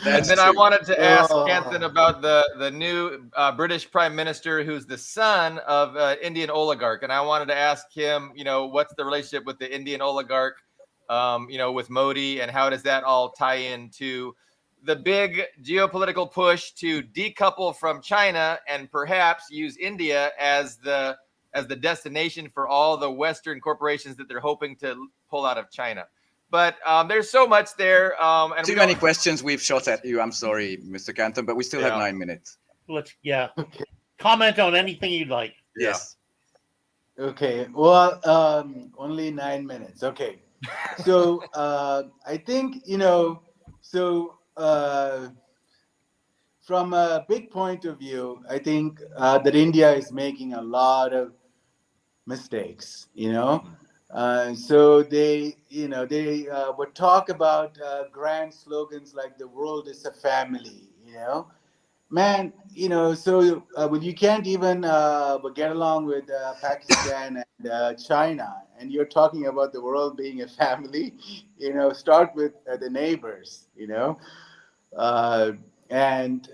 And then I wanted to ask Canton about the new British Prime Minister, who's the son of an Indian oligarch. And I wanted to ask him, you know, what's the relationship with the Indian oligarch, you know, with Modi, and how does that all tie into the big geopolitical push to decouple from China and perhaps use India as the as the destination for all the Western corporations that they're hoping to pull out of China. But there's so much there. And Too many questions we've shot at you. I'm sorry, Mr. Canton, but we still have 9 minutes. Comment on anything you'd like. Yes. Okay. Well, only 9 minutes. Okay. So I think, from a big point of view, I think that India is making a lot of mistakes, so they would talk about grand slogans like the world is a family, man, so but you can't even get along with Pakistan and China, and you're talking about the world being a family. Start with the neighbors, and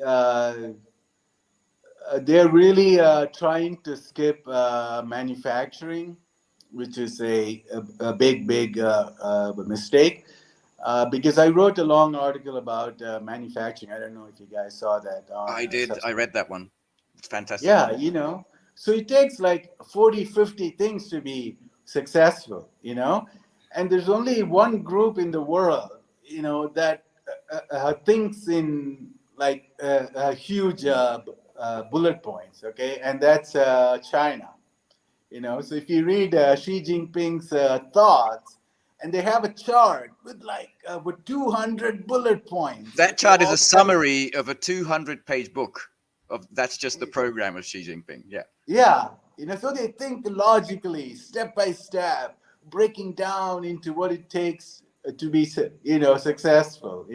they're really trying to skip manufacturing, which is a big mistake. Because I wrote a long article about manufacturing. I don't know if you guys saw that. I did. I read that one. It's fantastic. Yeah, so it takes like 40, 50 things to be successful, and there's only one group in the world, that thinks in like huge bullet points, okay, and that's China. So if you read Xi Jinping's thoughts, and they have a chart with with 200 bullet points. That chart is a summary of a 200-page book. That's just the program of Xi Jinping. Yeah. Yeah. So they think logically, step by step, breaking down into what it takes to be, successful.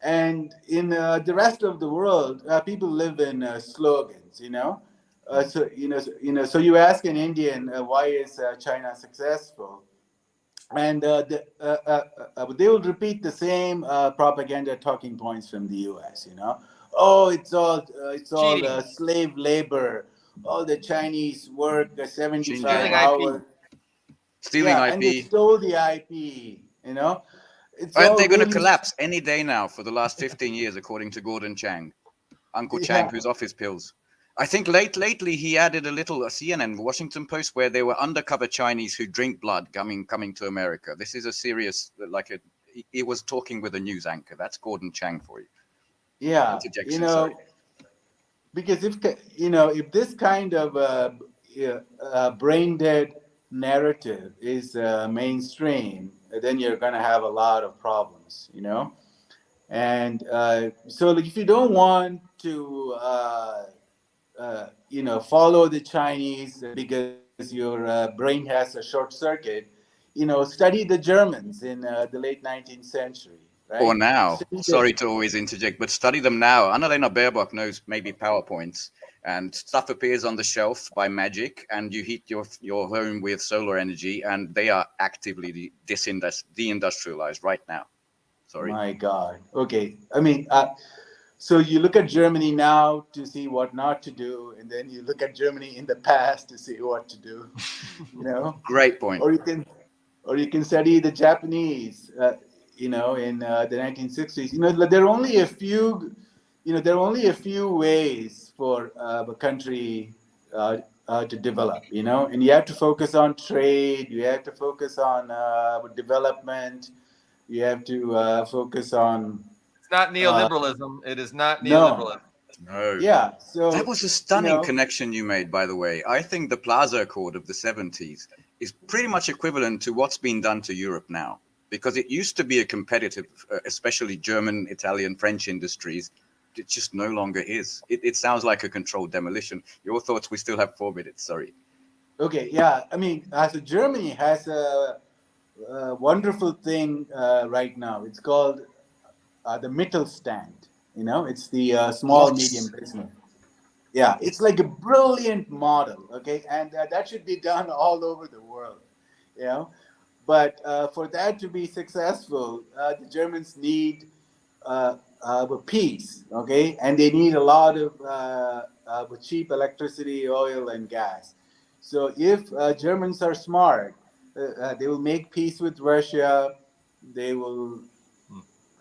And in the rest of the world, people live in slogans. So you ask an Indian, why is China successful? And they will repeat the same propaganda talking points from the U.S. Oh, it's all slave labor. All the Chinese work 75 hours. Stealing IP. And they stole the IP. Aren't they going to collapse any day now for the last 15 years, according to Gordon Chang, Uncle Chang, who's off his pills? I think lately he added a little CNN, Washington Post, where there were undercover Chinese who drink blood coming to America. This is a serious, he was talking with a news anchor. That's Gordon Chang for you. Yeah, because if this kind of brain dead narrative is mainstream, then you're going to have a lot of problems, And so if you don't want to follow the Chinese because your brain has a short circuit, study the Germans in the late 19th century. Right? Or now. Sorry to always interject, but study them now. Annalena Baerbock knows maybe PowerPoints, and stuff appears on the shelf by magic, and you heat your home with solar energy, and they are actively deindustrialized right now. Sorry. My God. Okay. I mean, so you look at Germany now to see what not to do, and then you look at Germany in the past to see what to do. Great point. Or you can study the Japanese. In the 1960s. There are only a few. There are only a few ways for a country to develop. And you have to focus on trade. You have to focus on development. You have to focus on. It's not neoliberalism. It is not neoliberalism. No. Yeah. So that was a stunning connection you made, by the way. I think the Plaza Accord of the 70s is pretty much equivalent to what's been done to Europe now, because it used to be a competitive, especially German, Italian, French industries. It just no longer is. It sounds like a controlled demolition. Your thoughts? We still have 4 minutes. Sorry. Okay. Yeah. I mean, so Germany has a wonderful thing right now. It's called the Mittelstand. It's the small, medium business. Yeah, it's like a brilliant model. Okay, and that should be done all over the world. But for that to be successful, the Germans need peace. Okay, and they need a lot of cheap electricity, oil, and gas. So if Germans are smart, they will make peace with Russia. They will.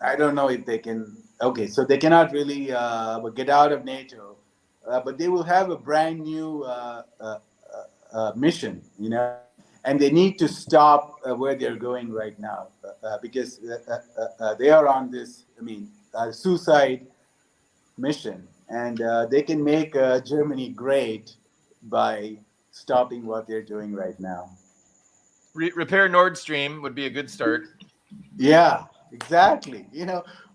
I don't know if they can. Okay, so they cannot really get out of NATO, but they will have a brand new mission, and they need to stop where they're going right now because they are on this, suicide mission, and they can make Germany great by stopping what they're doing right now. Repair Nord Stream would be a good start. Yeah, exactly.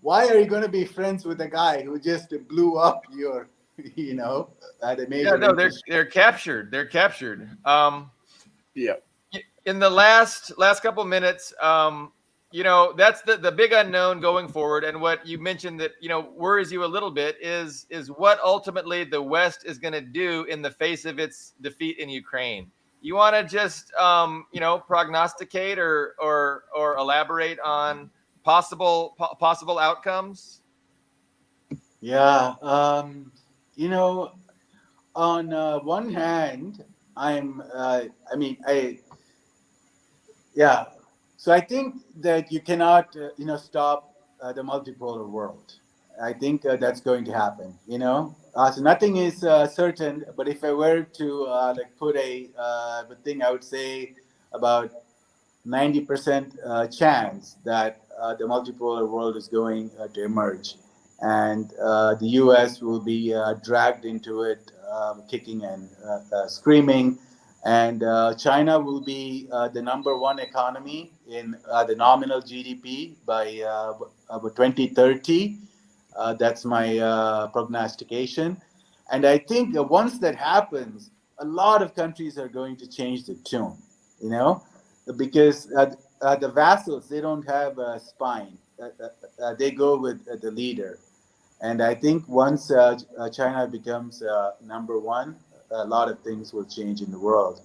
Why are you going to be friends with a guy who just blew up your, at a major? Yeah, no, they're captured. They're captured. Yeah. In the last couple minutes, that's the big unknown going forward. And what you mentioned that worries you a little bit is what ultimately the West is going to do in the face of its defeat in Ukraine. You want to just prognosticate or elaborate on possible outcomes? Yeah, on one hand, so I think that you cannot, stop the multipolar world. I think that's going to happen, So nothing is certain, but if I were to put a thing, I would say about 90% chance that the multipolar world is going to emerge. And the US will be dragged into it, kicking and screaming. And China will be the number one economy in the nominal GDP by 2030. That's my prognostication. And I think once that happens, a lot of countries are going to change the tune, because the vassals, they don't have a spine. They go with the leader. And I think once China becomes number one, a lot of things will change in the world.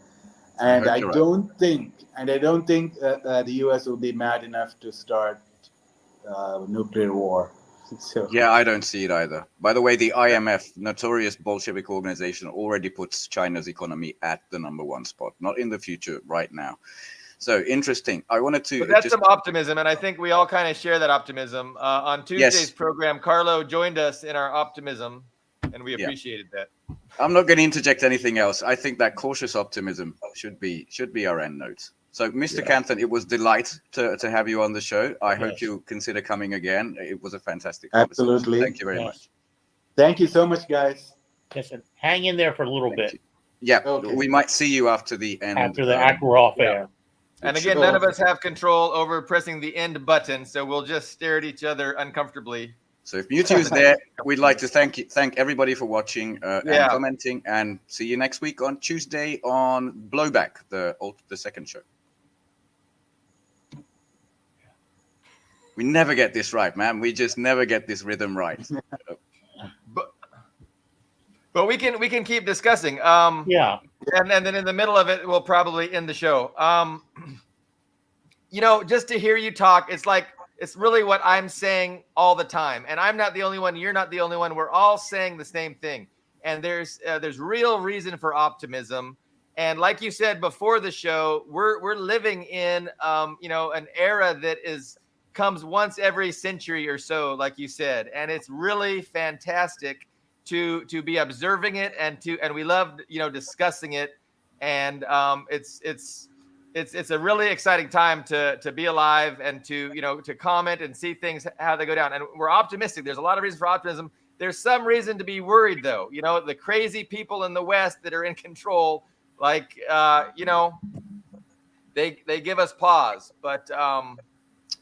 And I don't think the U.S. will be mad enough to start nuclear war. So. Yeah, I don't see it either. By the way, the IMF, notorious Bolshevik organization, already puts China's economy at the number one spot. Not in the future, right now. So interesting. I wanted to. But that's some optimism, and I think we all kind of share that optimism. On Tuesday's program, Carlo joined us in our optimism, and we appreciated that. I'm not going to interject anything else. I think that cautious optimism should be our end note. So, Mr. Canton, it was a delight to have you on the show. I hope you consider coming again. It was a fantastic conversation. Absolutely. Thank you very much. Thank you so much, guys. Listen, hang in there for a little bit. Yeah, we might see you after the end. After we're off air. And again, none of us have control over pressing the end button, so we'll just stare at each other uncomfortably. So if MUTIU is there, we'd like to thank everybody for watching and commenting, and see you next week on Tuesday on Blowback, the second show. We never get this right, man. We just never get this rhythm right. But we can keep discussing. And then in the middle of it, we'll probably end the show. Just to hear you talk, it's really what I'm saying all the time. And I'm not the only one. You're not the only one. We're all saying the same thing. And there's real reason for optimism. And like you said before the show, we're living in an era that comes once every century or so, like you said, and it's really fantastic to be observing it and we love discussing it, and it's a really exciting time to be alive and to comment and see things how they go down, and we're optimistic. There's a lot of reasons for optimism. There's some reason to be worried though. The crazy people in the West that are in control, they give us pause, but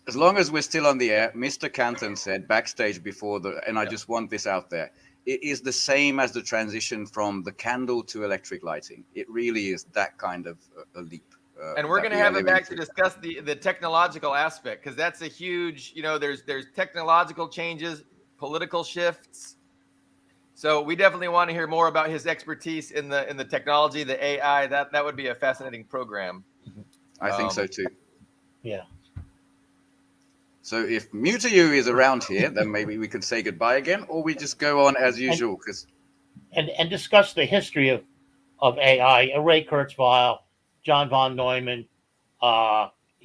as long as we're still on the air, Mr. Canton said backstage before and I just want this out there, it is the same as the transition from the candle to electric lighting. It really is that kind of a leap. And we're going to have him back to discuss the technological aspect, because that's a huge, there's technological changes, political shifts. So we definitely want to hear more about his expertise in the technology, the AI. That would be a fascinating program. I think so too. Yeah. So if MUTIU is around here, then maybe we can say goodbye again, or we just go on as usual. And discuss the history of AI. Ray Kurzweil, John von Neumann, Turing,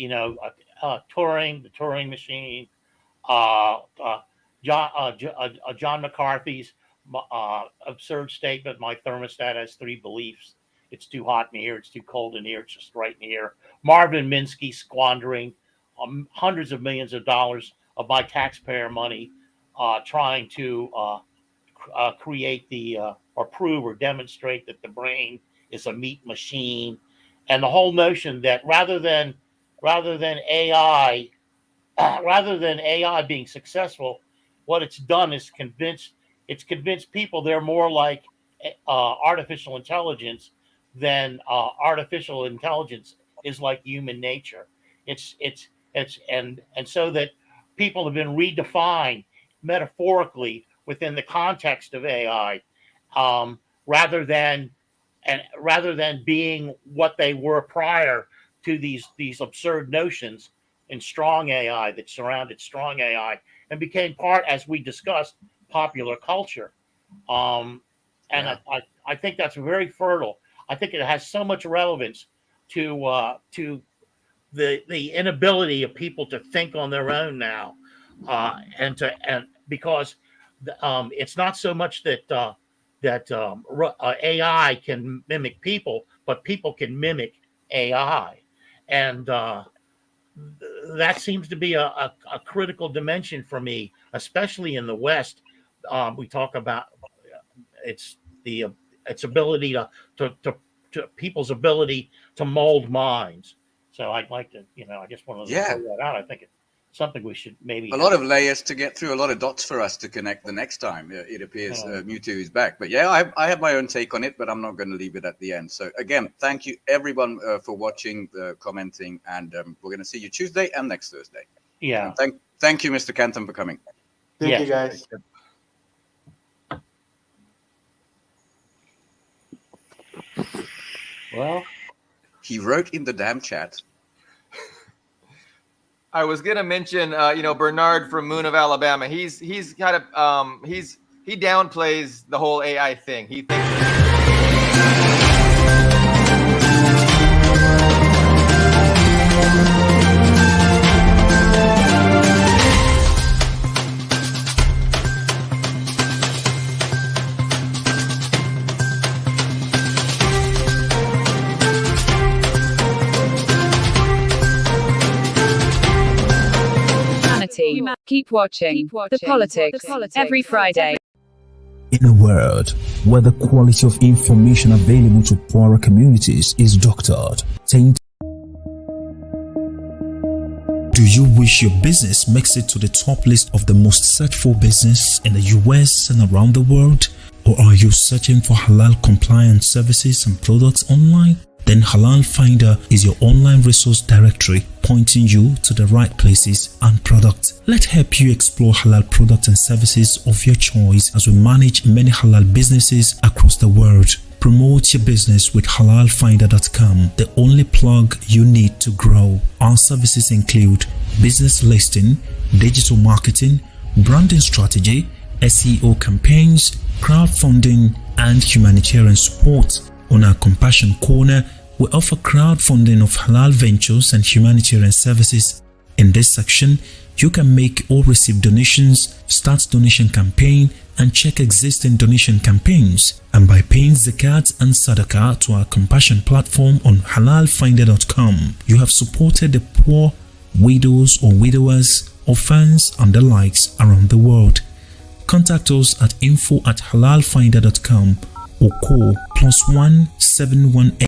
the Turing machine, John McCarthy's absurd statement, "My thermostat has 3 beliefs," it's too hot in here, it's too cold in here, it's just right in here. Marvin Minsky squandering hundreds of millions of dollars of my taxpayer money trying to create or prove or demonstrate that the brain is a meat machine, and the whole notion that rather than AI being successful, what it's done is convinced people they're more like artificial intelligence than artificial intelligence is like human nature. And so that people have been redefined metaphorically within the context of AI, rather than being what they were prior to these absurd notions in strong AI that surrounded strong AI and became part, as we discussed, popular culture. And I think that's very fertile. I think it has so much relevance to the inability of people to think on their own now, and because it's not so much that AI can mimic people, but people can mimic AI, and that seems to be a critical dimension for me, especially in the West. We talk about its ability to people's ability to mold minds. So I'd like to, I just wanted to throw that out. I think it's something we should maybe. A lot of layers to get through, a lot of dots for us to connect the next time it appears MUTIU is back. But yeah, I have my own take on it, but I'm not going to leave it at the end. So again, thank you everyone for watching, commenting, and we're going to see you Tuesday and next Thursday. Yeah. And thank you, Mr. Canton, for coming. Thank you, guys. Well, he wrote in the damn chat. I was gonna mention, Bernard from Moon of Alabama. He's kind of he downplays the whole AI thing. He thinks. Keep watching The Politics every Friday. In a world where the quality of information available to poorer communities is doctored, tainted. Do you wish your business makes it to the top list of the most searched for business in the US and around the world? Or are you searching for halal compliant services and products online? Then Halal Finder is your online resource directory pointing you to the right places and products. Let's help you explore halal products and services of your choice as we manage many halal businesses across the world. Promote your business with halalfinder.com, the only plug you need to grow. Our services include business listing, digital marketing, branding strategy, SEO campaigns, crowdfunding, and humanitarian support. On our Compassion Corner, we offer crowdfunding of halal ventures and humanitarian services. In this section, you can make or receive donations, start donation campaign, and check existing donation campaigns. And by paying zakat and sadaqah to our Compassion platform on halalfinder.com, you have supported the poor, widows or widowers, orphans, and the likes around the world. Contact us at info@halalfinder.com or call +1 718.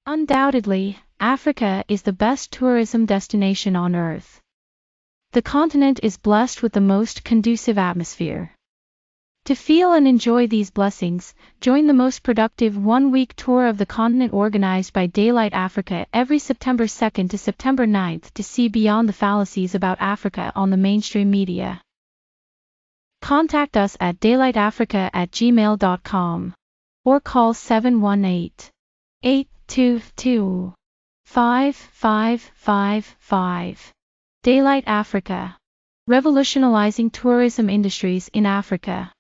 Undoubtedly, Africa is the best tourism destination on Earth. The continent is blessed with the most conducive atmosphere. To feel and enjoy these blessings, join the most productive one-week tour of the continent organized by Daylight Africa every September 2nd to September 9th to see beyond the fallacies about Africa on the mainstream media. Contact us at daylightafrica@gmail.com or call 718-822-5555. Daylight Africa. Revolutionizing tourism industries in Africa.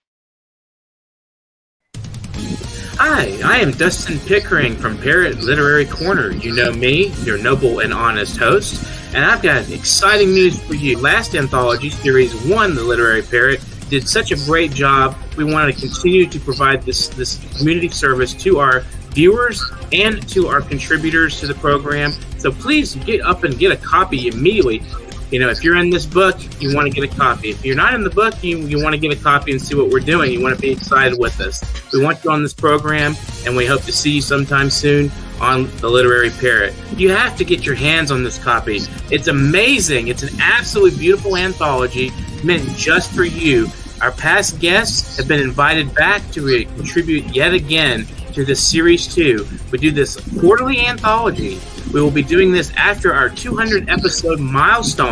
Hi, I am Dustin Pickering from Parrot Literary Corner. You know me, your noble and honest host, and I've got exciting news for you. Last anthology, Series 1, The Literary Parrot, did such a great job. We want to continue to provide this community service to our viewers and to our contributors to the program. So please get up and get a copy immediately. You know, if you're in this book, you want to get a copy. If you're not in the book, you want to get a copy and see what we're doing. You want to be excited with us. We want you on this program, and we hope to see you sometime soon on The Literary Parrot. You have to get your hands on this copy. It's amazing. It's an absolutely beautiful anthology meant just for you. Our past guests have been invited back to contribute yet again to this series 2. We do this quarterly anthology. We will be doing this after our 200 episode milestone.